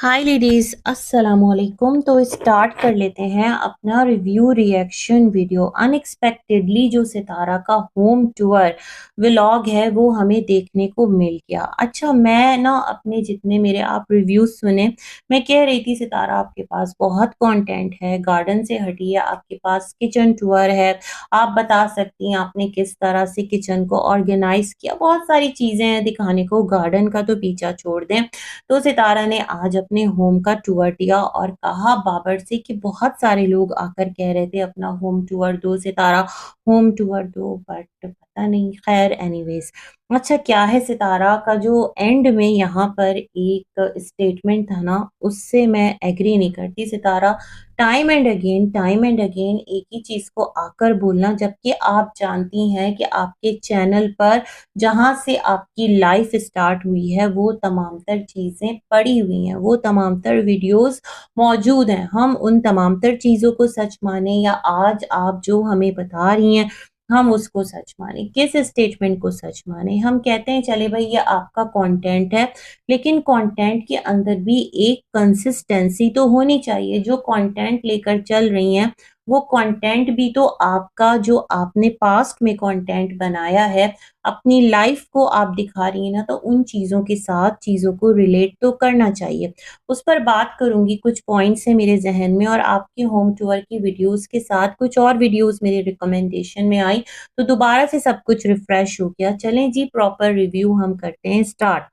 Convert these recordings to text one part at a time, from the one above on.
हाय ladies, अस्सलामुअलैकुम। तो start कर लेते हैं अपना रिव्यू रिएक्शन वीडियो। अनएक्सपेक्टेडली जो सितारा का होम टूर व्लॉग है वो हमें देखने को मिल गया। अच्छा, मैं ना अपने जितने मेरे आप रिव्यूज सुने, मैं कह रही थी सितारा आपके पास बहुत कंटेंट है, गार्डन से हटिए, आपके पास किचन टूर है, आप बता सकती हैं आपने किस तरह से किचन को ऑर्गेनाइज किया, बहुत सारी चीजें हैं दिखाने को। गार्डन का तो पीछा छोड़ दें। तो सितारा ने आज अपने होम का टूर दिया और कहा बाबर से कि बहुत सारे लोग आकर कह रहे थे अपना होम टूर दो सितारा, होम टूर दो, बट पता नहीं, खैर एनीवेज। अच्छा, क्या है सितारा का जो एंड में यहाँ पर एक स्टेटमेंट था ना, उससे मैं एग्री नहीं करती। सितारा टाइम एंड अगेन एक ही चीज को आकर बोलना, जबकि आप जानती हैं कि आपके चैनल पर जहाँ से आपकी लाइफ स्टार्ट हुई है वो तमाम तर चीज़ें पड़ी हुई हैं, वो तमाम तर वीडियोस मौजूद हैं। हम उन तमाम तर चीज़ों को सच माने या आज आप जो हमें बता रही हैं हम उसको सच माने? किस स्टेटमेंट को सच माने? हम कहते हैं चले भाई ये आपका कंटेंट है, लेकिन कंटेंट के अंदर भी एक कंसिस्टेंसी तो होनी चाहिए। जो कंटेंट लेकर चल रही हैं वो कंटेंट भी तो आपका, जो आपने पास्ट में कंटेंट बनाया है, अपनी लाइफ को आप दिखा रही हैं ना, तो उन चीज़ों के साथ चीज़ों को रिलेट तो करना चाहिए। उस पर बात करूँगी, कुछ पॉइंट्स हैं मेरे ज़हन में और आपके होम टूर की वीडियोज़ के साथ कुछ और वीडियोज़ मेरे रिकमेंडेशन में आई, तो दोबारा से सब कुछ रिफ्रेश हो गया। चलें जी, प्रॉपर रिव्यू हम करते हैं स्टार्ट।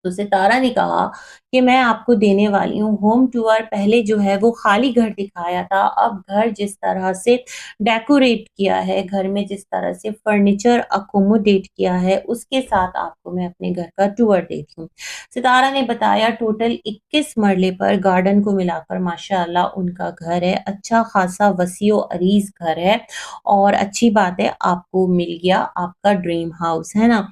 तो सितारा ने कहा कि मैं आपको देने वाली हूँ होम टूर। पहले जो है वो खाली घर दिखाया था, अब घर जिस तरह से डेकोरेट किया है, घर में जिस तरह से फर्नीचर अकोमोडेट किया है, उसके साथ आपको मैं अपने घर का टूर देती हूँ। सितारा ने बताया टोटल 21 मरले पर गार्डन को मिलाकर माशाअल्लाह उनका घर है, अच्छा खासा वसीओ अरीज घर है और अच्छी बात है आपको मिल गया आपका ड्रीम हाउस, है ना।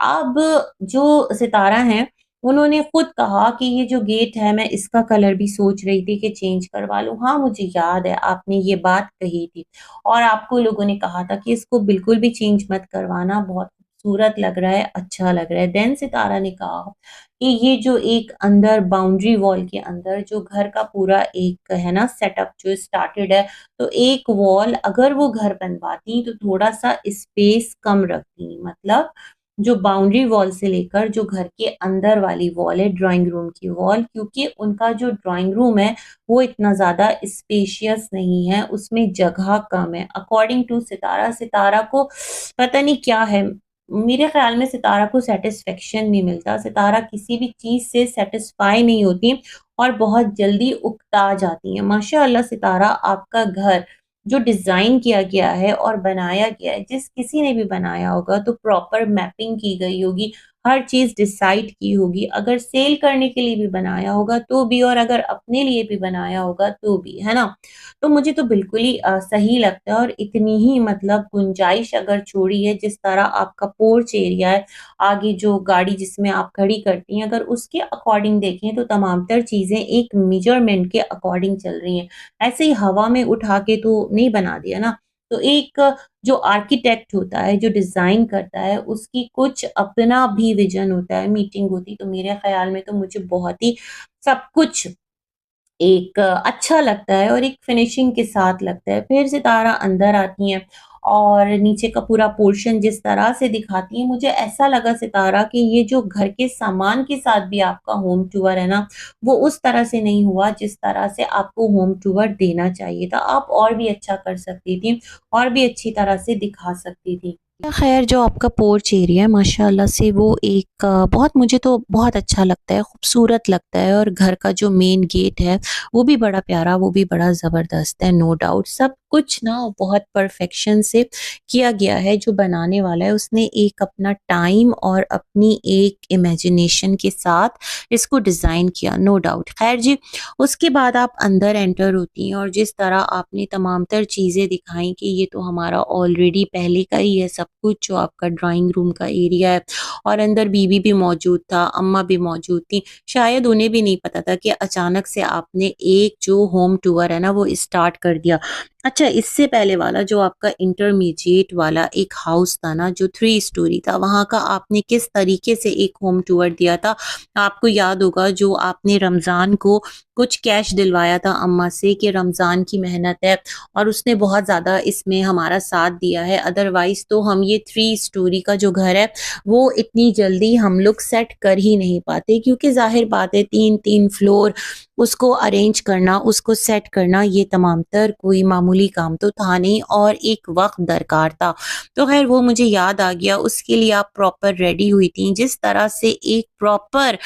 अब जो सितारा है उन्होंने खुद कहा कि ये जो गेट है मैं इसका कलर भी सोच रही थी कि चेंज करवा लूँ। हाँ, मुझे याद है आपने ये बात कही थी और आपको लोगों ने कहा था कि इसको बिल्कुल भी चेंज मत करवाना, बहुत खूबसूरत लग रहा है, अच्छा लग रहा है। देन सितारा ने कहा कि ये जो एक अंदर बाउंड्री वॉल के अंदर जो घर का पूरा एक है ना सेटअप जो स्टार्टेड है, तो एक वॉल अगर वो घर बनवाती तो थोड़ा-सा स्पेस कम रखती। मतलब जो बाउंड्री वॉल से लेकर जो घर के अंदर वाली वॉल है, ड्राइंग रूम की वॉल, क्योंकि उनका जो ड्राइंग रूम है वो इतना ज़्यादा स्पेशियस नहीं है, उसमें जगह कम है। अकॉर्डिंग टू सितारा, सितारा को पता नहीं क्या है, मेरे ख़्याल में सितारा को सैटिस्फैक्शन नहीं मिलता। सितारा किसी भी चीज़ से सैटिस्फाई नहीं होती और बहुत जल्दी उकता जाती हैं। माशाअल्लाह सितारा, आपका घर जो डिज़ाइन किया गया है और बनाया गया है, जिस किसी ने भी बनाया होगा तो प्रॉपर मैपिंग की गई होगी, हर चीज़ डिसाइड की होगी। अगर सेल करने के लिए भी बनाया होगा तो भी, और अगर अपने लिए भी बनाया होगा तो भी, है ना? तो मुझे तो बिल्कुल ही सही लगता है और इतनी ही मतलब गुंजाइश अगर छोड़ी है, जिस तरह आपका पोर्च एरिया है, आगे जो गाड़ी जिसमें आप खड़ी करती हैं, अगर उसके अकॉर्डिंग देखें तो तमाम तर चीज़ें एक मेजरमेंट के अकॉर्डिंग चल रही हैं। ऐसे ही हवा में उठा के तो नहीं बना दिया ना। तो एक जो आर्किटेक्ट होता है, जो डिज़ाइन करता है, उसकी कुछ अपना भी विज़न होता है, मीटिंग होती, तो मेरे ख़्याल में तो मुझे बहुत ही सब कुछ एक अच्छा लगता है और एक फिनिशिंग के साथ लगता है। फिर सितारा अंदर आती हैं और नीचे का पूरा पोर्शन जिस तरह से दिखाती हैं, मुझे ऐसा लगा सितारा कि ये जो घर के सामान के साथ भी आपका होम टूर है ना, वो उस तरह से नहीं हुआ जिस तरह से आपको होम टूर देना चाहिए था। आप और भी अच्छा कर सकती थी और भी अच्छी तरह से दिखा सकती थी। खैर, जो आपका पोर्च एरिया है माशाल्लाह से वो एक बहुत, मुझे तो बहुत अच्छा लगता है, खूबसूरत लगता है और घर का जो मेन गेट है वो भी बड़ा प्यारा, वो भी बड़ा ज़बरदस्त है, नो डाउट। सब कुछ ना बहुत परफेक्शन से किया गया है। जो बनाने वाला है उसने एक अपना टाइम और अपनी एक इमेजिनेशन के साथ इसको डिज़ाइन किया, नो डाउट। खैर जी, उसके बाद आप अंदर एंटर होती हैं और जिस तरह आपने तमाम तर चीज़ें दिखाई कि ये तो हमारा ऑलरेडी पहले का ही है सब कुछ, जो आपका ड्राइंग रूम का एरिया है और अंदर बीवी भी मौजूद था, अम्मा भी मौजूद थी। शायद उन्हें भी नहीं पता था कि अचानक से आपने एक जो होम टूर है ना वो स्टार्ट कर दिया। अच्छा, अच्छा, इससे पहले वाला जो आपका इंटरमीडिएट वाला एक हाउस था ना, जो 3 स्टोरी था, वहाँ का आपने किस तरीके से एक होम टूर दिया था? आपको याद होगा जो आपने रमज़ान को कुछ कैश दिलवाया था अम्मा से कि रमज़ान की मेहनत है और उसने बहुत ज़्यादा इसमें हमारा साथ दिया है। अदरवाइज़ तो हम ये 3 स्टोरी का जो घर है, वो इतनी जल्दी हम लोग सेट कर ही नहीं पाते, क्योंकि ज़ाहिर बात है 3-3 फ्लोर उसको अरेंज करना, उसको सेट करना, ये तमामतर कोई मामूली काम तो था नहीं और एक वक़्त दरकार था। तो ख़ैर वो मुझे याद आ गया, उसके लिए आप प्रॉपर रेडी हुई थीं। जिस तरह से एक प्रॉपर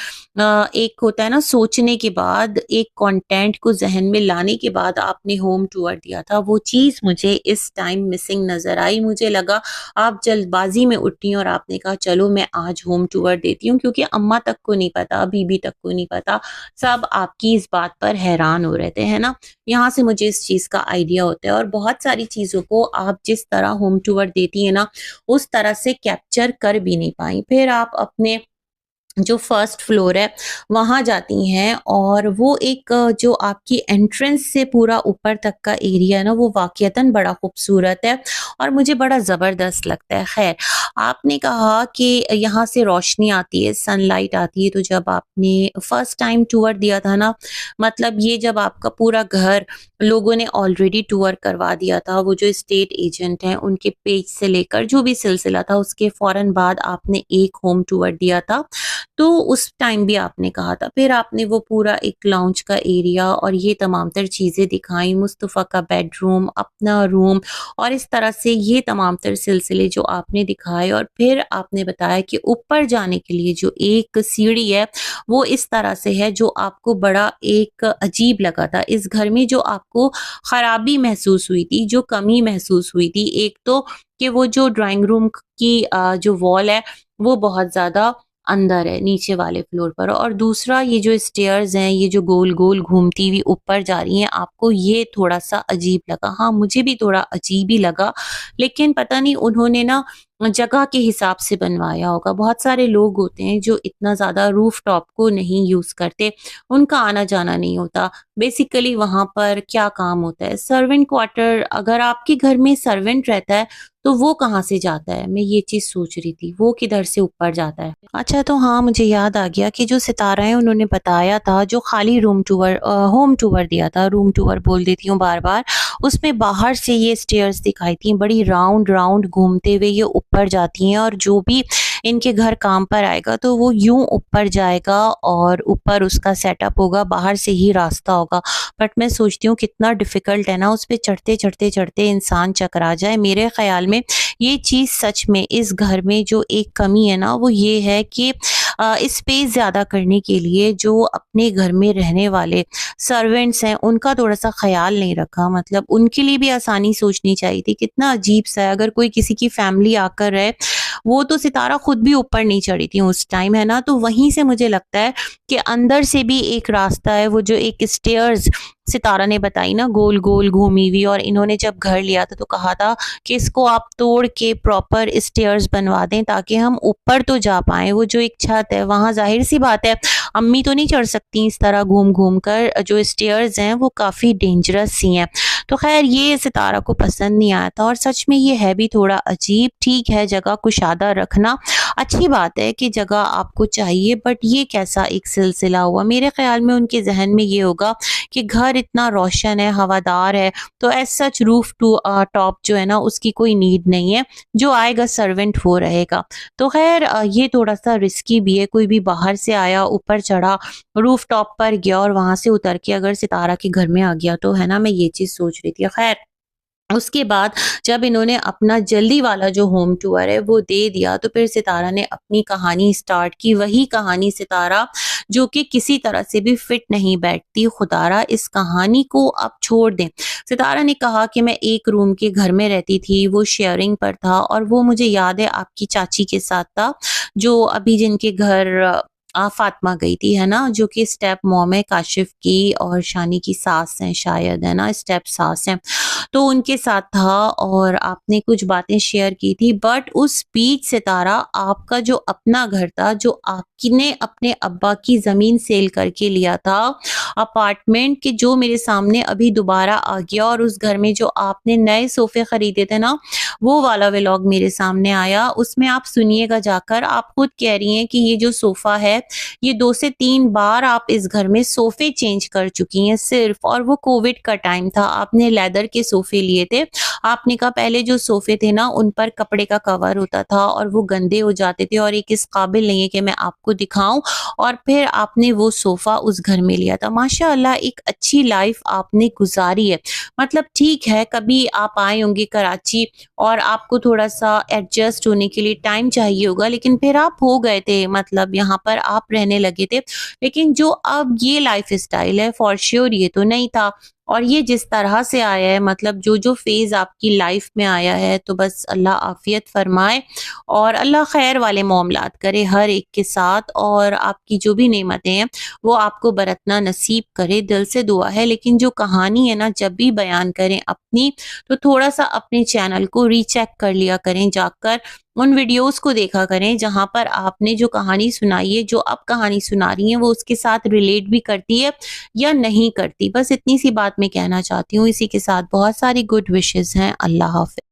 एक होता है ना, सोचने के बाद एक कंटेंट को ज़हन में लाने के बाद आपने होम टूर दिया था, वो चीज़ मुझे इस टाइम मिसिंग नज़र आई। मुझे लगा आप जल्दबाज़ी में उठी और आपने कहा चलो मैं आज होम टूर देती हूँ, क्योंकि अम्मा तक को नहीं पता, बीबी तक को नहीं पता, सब आपकी इस बात पर हैरान हो रहे थे, है ना? यहाँ से मुझे इस चीज़ का आइडिया होता है और बहुत सारी चीज़ों को आप जिस तरह होम टूर देती हैं ना, उस तरह से कैप्चर कर भी नहीं पाई। फिर आप अपने जो फर्स्ट फ्लोर है वहाँ जाती हैं और वो एक जो आपकी एंट्रेंस से पूरा ऊपर तक का एरिया है ना, वो वाक़ईतन बड़ा खूबसूरत है और मुझे बड़ा ज़बरदस्त लगता है। ख़ैर, आपने कहा कि यहाँ से रोशनी आती है, सनलाइट आती है, तो जब आपने फर्स्ट टाइम टूर दिया था ना, मतलब ये जब आपका पूरा घर लोगों ने ऑलरेडी टूर करवा दिया था, वो जो एस्टेट एजेंट हैं उनके पेज से लेकर जो भी सिलसिला था, उसके फ़ौरन बाद आपने एक होम टूर दिया था। तो उस टाइम भी आपने कहा था, फिर आपने वो पूरा एक लाउंज का एरिया और ये तमाम तर चीज़ें दिखाई, मुस्तफ़ा का बेडरूम, अपना रूम और इस तरह से ये तमाम तर सिलसिले जो आपने दिखाए और फिर आपने बताया कि ऊपर जाने के लिए जो एक सीढ़ी है, वो इस तरह से है जो आपको बड़ा एक अजीब लगा था। इस घर में जो आपको खराबी महसूस हुई थी, जो कमी महसूस हुई थी, एक तो कि वो जो ड्राइंग रूम की जो वॉल है, वो बहुत ज़्यादा अंदर है, नीचे वाले फ्लोर पर, और दूसरा ये जो स्टेयर्स हैं, ये जो गोल-गोल घूमती हुई ऊपर जा रही हैं, आपको ये थोड़ा-सा अजीब लगा। हाँ, मुझे भी थोड़ा अजीब ही लगा, लेकिन पता नहीं उन्होंने ना जगह के हिसाब से बनवाया होगा। बहुत सारे लोग होते हैं जो इतना ज़्यादा रूफ़टॉप को नहीं यूज़ करते, उनका आना-जाना नहीं होता। बेसिकली वहाँ पर क्या काम होता है, सर्वेंट क्वार्टर, अगर आपके घर में सर्वेंट रहता है, तो वो कहाँ से जाता है? मैं ये चीज़ सोच रही थी, वो किधर से ऊपर जाता है? अच्छा, तो हाँ, मुझे याद आ गया कि जो सितारा हैं उन्होंने बताया था, जो खाली होम टूर दिया था, रूम टूर बोल देती हूँ बार-बार, उसमें बाहर से ये स्टेयर्स दिखाई थी, बड़ी राउंड-राउंड घूमते हुए ये ऊपर जाती हैं और जो भी इनके घर काम पर आएगा तो वो यूँ ऊपर जाएगा और ऊपर उसका सेटअप होगा, बाहर से ही रास्ता होगा। बट मैं सोचती हूँ कितना डिफ़िकल्ट है ना, उस पे चढ़ते इंसान चकरा जाए। मेरे ख़्याल में ये चीज़ सच में इस घर में जो एक कमी है ना, वो ये है कि स्पेस ज़्यादा करने के लिए जो अपने घर में रहने वाले सर्वेंट्स हैं, उनका थोड़ा-सा ख़्याल नहीं रखा। मतलब उनके लिए भी आसानी सोचनी चाहिए थी। कितना अजीब-सा है, अगर कोई किसी की फैमिली आकर रहे, वो तो सितारा खुद भी ऊपर नहीं चढ़ी थी उस टाइम, है ना? तो वहीं से मुझे लगता है कि अंदर से भी एक रास्ता है, वो जो एक स्टेयर्स सितारा ने बताई ना, गोल-गोल घूमी हुई, और इन्होंने जब घर लिया था तो कहा था कि इसको आप तोड़ के प्रॉपर स्टेयर्स बनवा दें ताकि हम ऊपर तो जा पाएँ। वो जो एक छत है वहाँ ज़ाहिर-सी बात है अम्मी तो नहीं चढ़ सकती इस तरह घूम-घूम कर, जो स्टेयर्स हैं वो काफ़ी डेंजरस सी हैं। तो ख़ैर ये सितारा को पसंद नहीं आया था और सच में ये है भी थोड़ा अजीब। ठीक है, जगह कुशादा रखना अच्छी बात है कि जगह आपको चाहिए, बट ये कैसा एक सिलसिला हुआ? मेरे ख़्याल में उनके ज़हन में ये होगा कि घर इतना रोशन है, हवादार है, तो एज़ सच टॉप जो है ना उसकी कोई नीड नहीं है, जो आएगा सर्वेंट वो रहेगा। तो ख़ैर ये थोड़ा-सा रिस्की भी है, कोई भी बाहर से आया, ऊपर चढ़ा, रूफ़टॉप पर गया और वहाँ से उतर के अगर सितारा के घर में आ गया तो, है ना? मैं ये चीज़ सोच रही थी। ख़ैर उसके बाद जब इन्होंने अपना जल्दी वाला जो होम टूर है वो दे दिया, तो फिर सितारा ने अपनी कहानी स्टार्ट की, वही कहानी सितारा जो कि किसी तरह से भी फिट नहीं बैठती। खुदारा इस कहानी को अब छोड़ दें। सितारा ने कहा कि मैं एक रूम के घर में रहती थी, वो शेयरिंग पर था और वो मुझे याद है आपकी चाची के साथ था, जो अभी जिनके घर फातिमा गई थी, है ना? जो कि स्टेप मॉम है काशिफ की और शानी की सास हैं शायद, है ना? स्टेप सास हैं। तो उनके साथ था और आपने कुछ बातें शेयर की थी। बट उस बीच सितारा आपका जो अपना घर था, जो आपने अपने अब्बा की ज़मीन सेल करके लिया था, अपार्टमेंट के जो मेरे सामने अभी दोबारा आ गया और उस घर में जो आपने नए सोफ़े खरीदे थे ना, वो वाला व्लॉग मेरे सामने आया। उसमें आप सुनिएगा जाकर, आप खुद कह रही हैं कि ये जो सोफ़ा है, ये 2 से 3 बार आप इस घर में सोफ़े चेंज कर चुकी हैं सिर्फ़, और वो कोविड का टाइम था। आपने लेदर के सोफ़े लिए थे। आपने कहा पहले जो सोफ़े थे ना, उन पर कपड़े का कवर होता था और वो गंदे हो जाते थे और एक इस काबिल नहीं है कि मैं आपको दिखाऊँ, और फिर आपने वो सोफ़ा उस घर में लिया था। माशाअल्लाह एक अच्छी लाइफ़ आपने गुज़ारी है। मतलब ठीक है, कभी आप आए होंगे कराची और आपको थोड़ा-सा एडजस्ट होने के लिए टाइम चाहिए होगा, लेकिन फिर आप हो गए थे, मतलब यहाँ पर आप रहने लगे थे। लेकिन जो अब ये लाइफ़स्टाइल है, फॉर श्योर ये तो नहीं था। और ये जिस तरह से आया है, मतलब जो-जो फ़ेज़ आपकी लाइफ़ में आया है, तो बस अल्लाह आफ़ियत फ़रमाए और अल्लाह ख़ैर वाले मामलात करे हर एक के साथ, और आपकी जो भी नेमतें हैं, वो आपको बरतना नसीब करे, दिल से दुआ है। लेकिन जो कहानी है ना, जब भी बयान करें अपनी, तो थोड़ा-सा अपने चैनल को रीचेक कर लिया करें जाकर, उन वीडियोज़ को देखा करें जहाँ पर आपने जो कहानी सुनाई है, जो अब कहानी सुना रही हैं, वो उसके साथ रिलेट भी करती है या नहीं करती। बस इतनी सी बात मैं कहना चाहती हूँ। इसी के साथ बहुत सारी गुड विशेज़ हैं। अल्लाह हाफ़िज़।